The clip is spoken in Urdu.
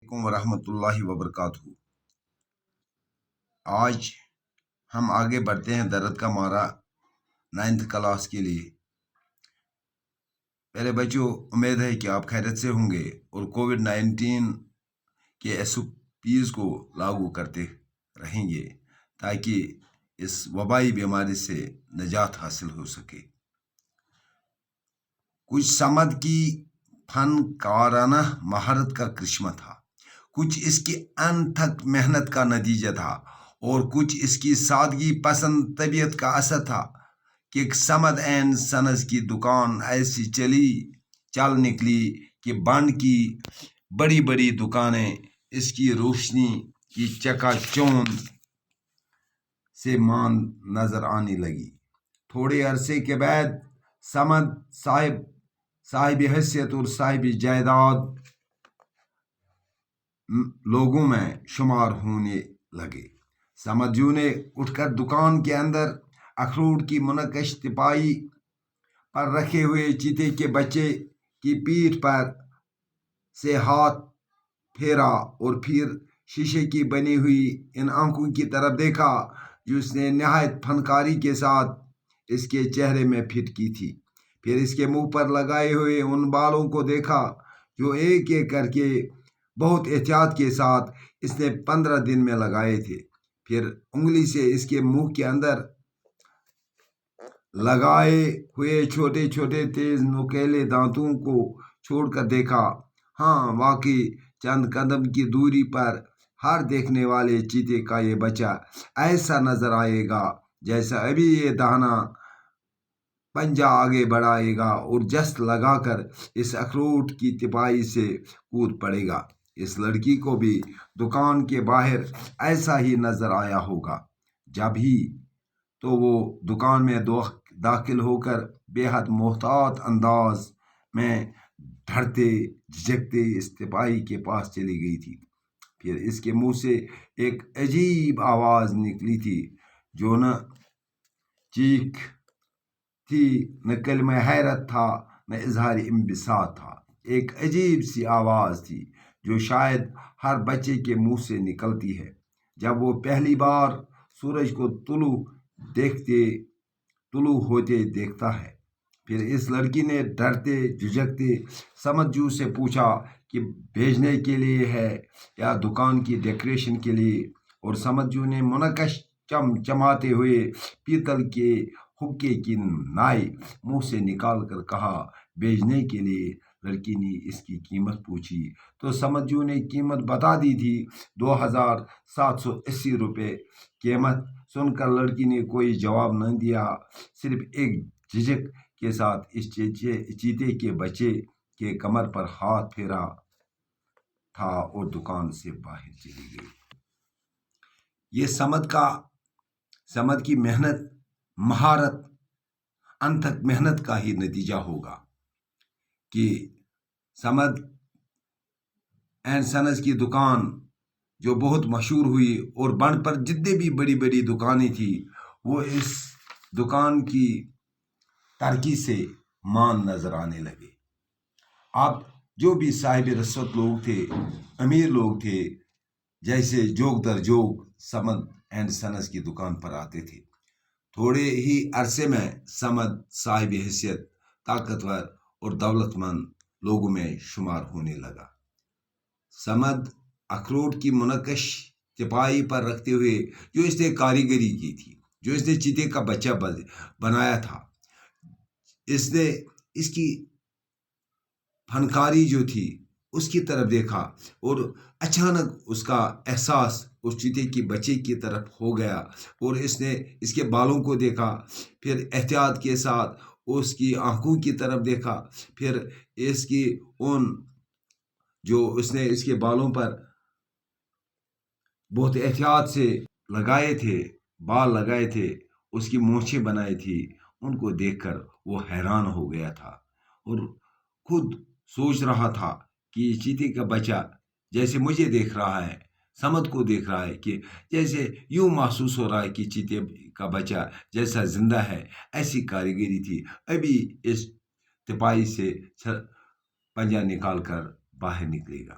علیکم ورحمۃ اللہ وبرکاتہ۔ آج ہم آگے بڑھتے ہیں درد کا مارا 9th کلاس کے لیے۔ پہلے بچوں، امید ہے کہ آپ خیریت سے ہوں گے اور کووڈ-19 کے SOPs کو لاگو کرتے رہیں گے تاکہ اس وبائی بیماری سے نجات حاصل ہو سکے۔ کچھ سمد کی فنکارانہ مہارت کا کرشمہ تھا، کچھ اس کی انتھک محنت کا نتیجہ تھا اور کچھ اس کی سادگی پسند طبیعت کا اثر تھا کہ سمد اینڈ سنز کی دکان ایسی چل نکلی کہ بنڈ کی بڑی بڑی دکانیں اس کی روشنی کی چکا چوند سے ماند نظر آنے لگی۔ تھوڑے عرصے کے بعد سمد صاحب حیثیت اور صاحب جائیداد لوگوں میں شمار ہونے لگے۔ سمدجو نے اٹھ کر دکان کے اندر اخروٹ کی منقش تپائی پر رکھے ہوئے چیتے کے بچے کی پیٹھ پر سے ہاتھ پھیرا اور پھر شیشے کی بنی ہوئی ان آنکھوں کی طرف دیکھا جو اس نے نہایت فنکاری کے ساتھ اس کے چہرے میں فٹ کی تھی۔ پھر اس کے منہ پر لگائے ہوئے ان بالوں کو دیکھا جو ایک ایک کر کے بہت احتیاط کے ساتھ اس نے 15 دن میں لگائے تھے۔ پھر انگلی سے اس کے منہ کے اندر لگائے ہوئے چھوٹے چھوٹے تیز نوکیلے دانتوں کو چھوڑ کر دیکھا۔ ہاں، واقعی چند قدم کی دوری پر ہر دیکھنے والے چیتے کا یہ بچہ ایسا نظر آئے گا جیسا ابھی یہ دہنا پنجہ آگے بڑھائے گا اور جست لگا کر اس اخروٹ کی تپائی سے کود پڑے گا۔ اس لڑکی کو بھی دکان کے باہر ایسا ہی نظر آیا ہوگا۔ جب ہی تو وہ دکان میں داخل ہو کر بے حد محتاط انداز میں ڈرتے جھجکتے اس تپائی کے پاس چلی گئی تھی۔ پھر اس کے منہ سے ایک عجیب آواز نکلی تھی جو نہ چیخ تھی، نہ کلمہ حیرت تھا، نہ اظہار انبساط تھا۔ ایک عجیب سی آواز تھی جو شاید ہر بچے کے منہ سے نکلتی ہے جب وہ پہلی بار سورج کو طلوع ہوتے دیکھتا ہے۔ پھر اس لڑکی نے ڈرتے جھجکتے سمدجو سے پوچھا کہ بھیجنے کے لیے ہے یا دکان کی ڈیکوریشن کے لیے، اور سمدجو نے منقش چمچماتے ہوئے پیتل کے حقے کی نائی منہ سے نکال کر کہا، بھیجنے کے لیے۔ لڑکی نے اس کی قیمت پوچھی تو سمدجو نے قیمت بتا دی تھی، 2780 روپے۔ قیمت سن کر لڑکی نے کوئی جواب نہ دیا، صرف ایک جھجک کے ساتھ اس چیتے کے بچے کے کمر پر ہاتھ پھیرا تھا اور دکان سے باہر چلی گئی۔ یہ سمد کی محنت، مہارت، انتھک محنت کا ہی نتیجہ ہوگا کہ سمد اینڈ سنز کی دکان جو بہت مشہور ہوئی اور بنڈ پر جتنے بھی بڑی بڑی دکانیں تھیں وہ اس دکان کی ترقی سے مان نظر آنے لگے۔ اب جو بھی صاحب رسوت لوگ تھے، امیر لوگ تھے، جیسے جوگ در جوگ سمد اینڈ سنز کی دکان پر آتے تھے۔ تھوڑے ہی عرصے میں سمد صاحب حیثیت، طاقتور اور دولت مند لوگوں میں شمار ہونے لگا۔ سمد اخروٹ کی منقش تپائی پر رکھتے ہوئے جو اس نے کاریگری کی تھی، جو اس نے چیتے کا بچہ بنایا تھا، اس کی فنکاری جو تھی اس کی طرف دیکھا اور اچانک اس کا احساس اس چیتے کے بچے کی طرف ہو گیا اور اس نے اس کے بالوں کو دیکھا، پھر احتیاط کے ساتھ اس کی آنکھوں کی طرف دیکھا، پھر اس کی جو اس نے اس کے بالوں پر بہت احتیاط سے بال لگائے تھے، اس کی مونچھیں بنائی تھی، ان کو دیکھ کر وہ حیران ہو گیا تھا اور خود سوچ رہا تھا کہ یہ چیتے کا بچہ جیسے مجھے دیکھ رہا ہے، سمد کو دیکھ رہا ہے، کہ جیسے یوں محسوس ہو رہا ہے کہ چیتے کا بچہ جیسا زندہ ہے، ایسی کاریگری تھی، ابھی اس تپائی سے پنجہ نکال کر باہر نکلے گا۔